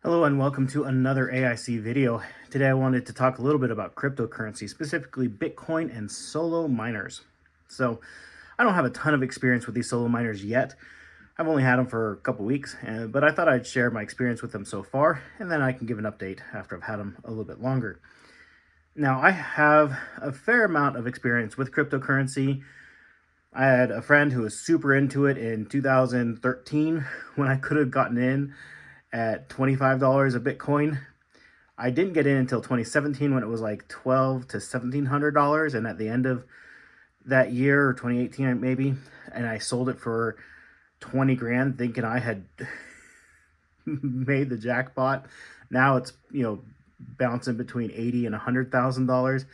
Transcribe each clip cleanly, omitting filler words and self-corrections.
Hello and welcome to another AIC video. Today I wanted to talk a little bit about cryptocurrency, specifically Bitcoin and solo miners. So I don't have a ton of experience with these solo miners yet. I've only had them for a couple weeks, but I thought I'd share my experience with them so far, and then I can give an update after I've had them a little bit longer. Now, I have a fair amount of experience with cryptocurrency. I had a friend who was super into it in 2013 when I could have gotten in at $25 a Bitcoin. I didn't get in until 2017 when it was like $1,200 to $1,700, and at the end of that year, or 2018 maybe, and I sold it for 20 grand thinking I had made the jackpot. Now it's, bouncing between $80,000 and $100,000.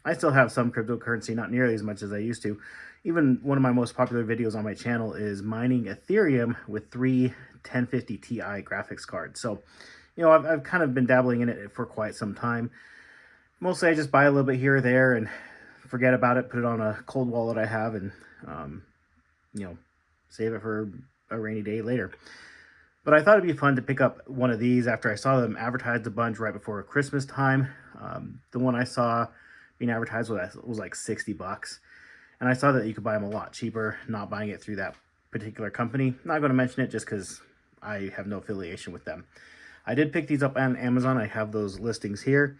I still have some cryptocurrency, not nearly as much as I used to. Even one of my most popular videos on my channel is mining Ethereum with three 1050 Ti graphics cards. So, I've kind of been dabbling in it for quite some time. Mostly I just buy a little bit here or there and forget about it, put it on a cold wallet I have, and, save it for a rainy day later. But I thought it'd be fun to pick up one of these after I saw them advertised a bunch right before Christmas time. The one I saw being advertised was like 60 bucks. And I saw that you could buy them a lot cheaper, not buying it through that particular company. Not going to mention it just because I have no affiliation with them. I did pick these up on Amazon. I have those listings here.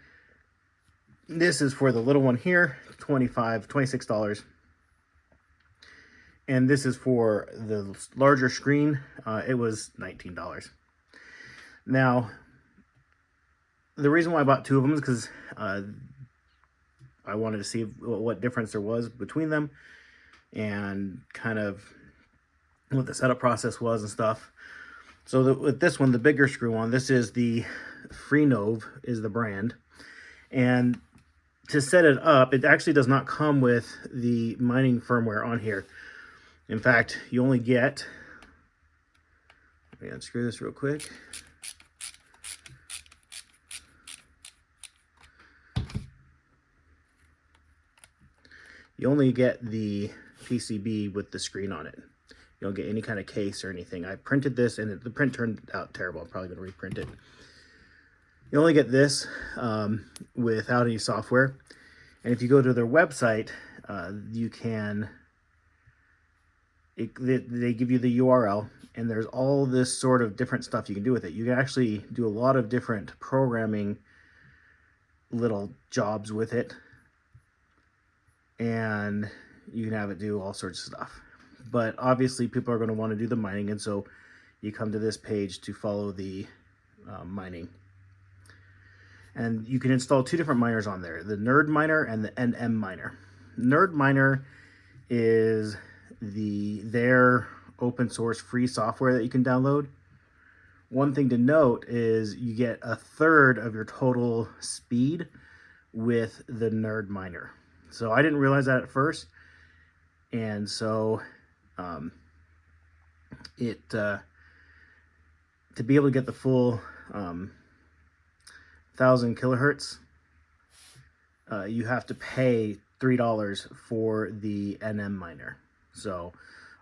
This is for the little one here, $26. And this is for the larger screen. It was $19. Now, the reason why I bought two of them is because I wanted to see what difference there was between them and kind of what the setup process was and stuff. So with this one, the bigger screw on, this is the Freenove is the brand. And to set it up, it actually does not come with the mining firmware on here. In fact, you only get, let me unscrew this real quick. You only get the PCB with the screen on it. You don't get any kind of case or anything. I printed this and the print turned out terrible. I'm probably going to reprint it. You only get this without any software. And if you go to their website, you can, they give you the URL, and there's all this sort of different stuff you can do with it. You can actually do a lot of different programming little jobs with it, and you can have it do all sorts of stuff. But obviously people are going to want to do the mining, and so you come to this page to follow the mining. And you can install two different miners on there, the Nerd Miner and the NM Miner. Nerd Miner is their open source free software that you can download. One thing to note is you get a third of your total speed with the Nerd Miner. So I didn't realize that at first, and so to be able to get the full 1,000 kilohertz, you have to pay $3 for the NM Miner. So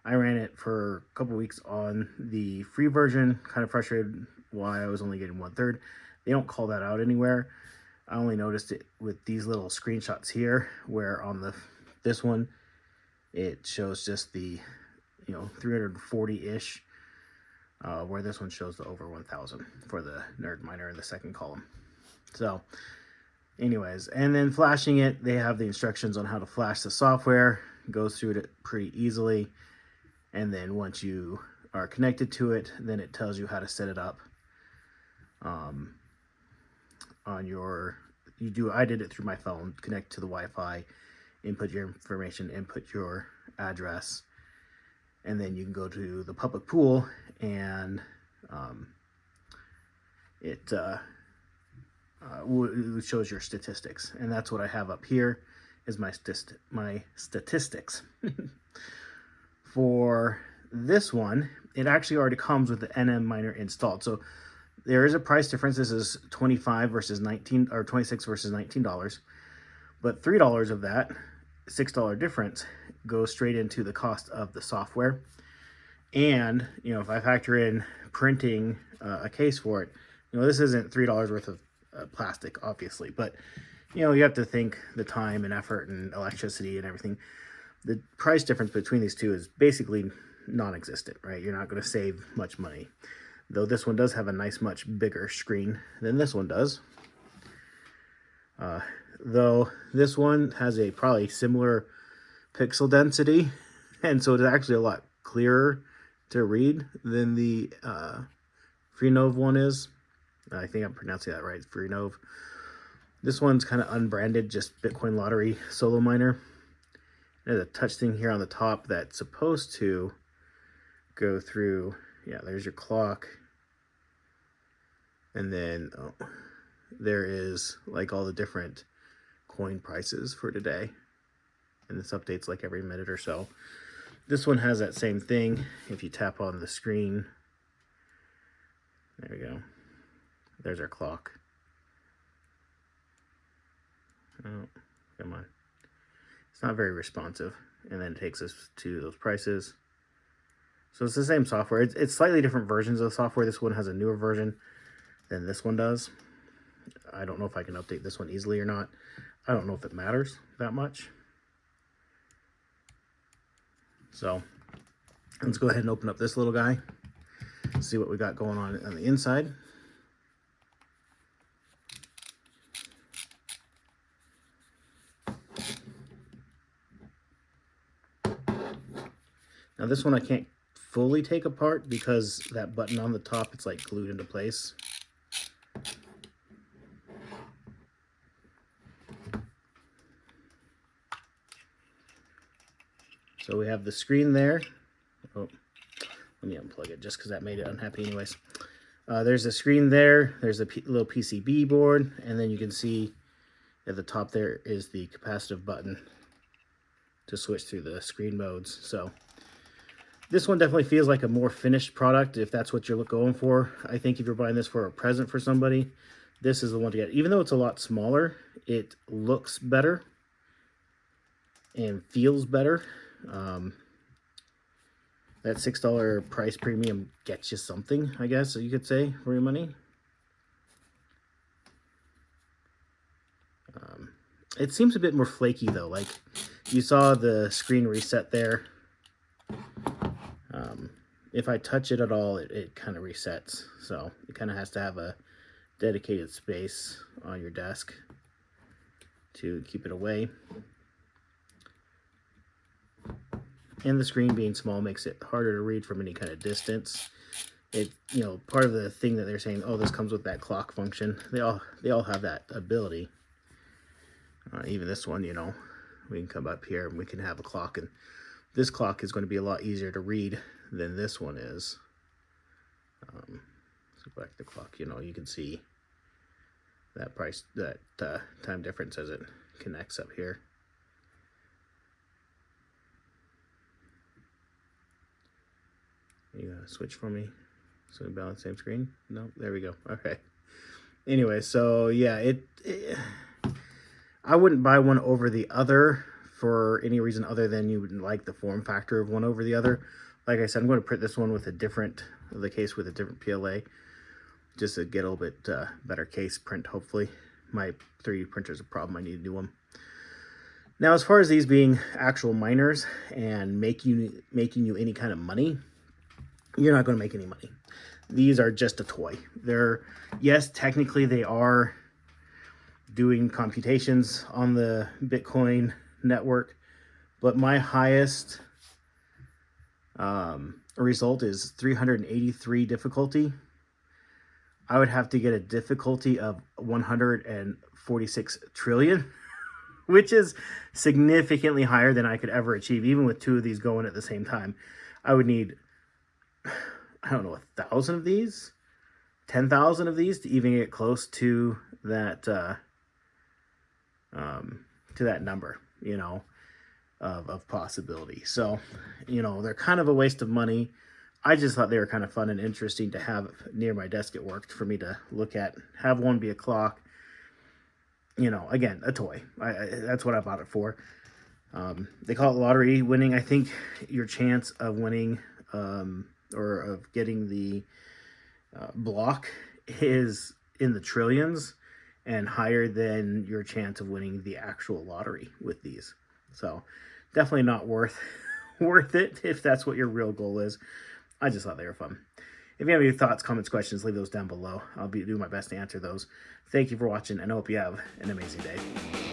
I ran it for a couple weeks on the free version, kind of frustrated why I was only getting 1/3. They don't call that out anywhere. I only noticed it with these little screenshots here, where on this one, it shows just the, 340-ish, where this one shows the over 1,000 for the Nerd Miner in the second column. So anyways, and then flashing it, they have the instructions on how to flash the software. It goes through it pretty easily. And then once you are connected to it, then it tells you how to set it up on your, I did it through my phone, connect to the Wi-Fi, input your information, input your address, and then you can go to the public pool, and it shows your statistics. And that's what I have up here is my statistics. For this one, it actually already comes with the NM Miner installed. So there is a price difference. This is $25 versus $19, or $26 versus $19. But $3 of that $6 difference goes straight into the cost of the software. And, if I factor in printing a case for it, You know, this isn't $3 worth of plastic, obviously, but you know, you have to think the time and effort and electricity and everything. The price difference between these two is basically non-existent, right? You're not going to save much money. Though this one does have a nice, much bigger screen than this one does. Though this one has a probably similar pixel density, and so it's actually a lot clearer to read than the Freenove one is. I think I'm pronouncing that right, Freenove. This one's kind of unbranded, just Bitcoin Lottery Solo Miner. There's a touch thing here on the top that's supposed to go through. Yeah, there's your clock. And then there is like all the different coin prices for today. And this updates like every minute or so. This one has that same thing. If you tap on the screen, there we go. There's our clock. Oh, come on. It's not very responsive. And then it takes us to those prices. So it's the same software. It's slightly different versions of the software. This one has a newer version than this one does. I don't know if I can update this one easily or not. I don't know if it matters that much. So let's go ahead and open up this little guy. See what we got going on the inside. Now this one I can't fully take apart because that button on the top, it's like glued into place. So we have the screen there. Oh, let me unplug it just because that made it unhappy anyways. There's a screen there. There's a little PCB board. And then you can see at the top there is the capacitive button to switch through the screen modes. So this one definitely feels like a more finished product if that's what you're going for. I think if you're buying this for a present for somebody, this is the one to get. Even though it's a lot smaller, it looks better and feels better. That $6 price premium gets you something, I guess you could say, for your money. It seems a bit more flaky though. Like you saw the screen reset there. If I touch it at all, it kind of resets. So it kind of has to have a dedicated space on your desk to keep it away. And the screen being small makes it harder to read from any kind of distance. It, you know, part of the thing that they're saying, oh, this comes with that clock function. They all have that ability. Even this one, you know, we can come up here and we can have a clock, and this clock is going to be a lot easier to read than this one is. So back to the clock, you know, you can see that time difference as it connects up here. You gotta switch for me so we balance same screen. No, there we go. Okay. Anyway, so yeah, I wouldn't buy one over the other for any reason other than you wouldn't like the form factor of one over the other. Like I said, I'm going to print this one with a different PLA just to get a little bit better case print, hopefully. My 3D printer is a problem. I need a new one. Now, as far as these being actual miners and making you any kind of money, you're not going to make any money. These are just a toy. Yes, technically they are doing computations on the Bitcoin network, but my highest result is 383 difficulty. I would have to get a difficulty of 146 trillion, which is significantly higher than I could ever achieve, even with 2 of these going at the same time. I would need, I don't know, 1,000 of these, 10,000 of these to even get close to that number, you know, of possibility. So, you know, they're kind of a waste of money. I just thought they were kind of fun and interesting to have near my desk at work for me to look at, have one be a clock. You know, again, a toy. That's what I bought it for. They call it lottery winning. I think your chance of winning or of getting the block is in the trillions and higher than your chance of winning the actual lottery with these. So definitely not worth it if that's what your real goal is. I just thought they were fun. If you have any thoughts, comments, questions, leave those down below. I'll be doing my best to answer those. Thank you for watching, and I hope you have an amazing day.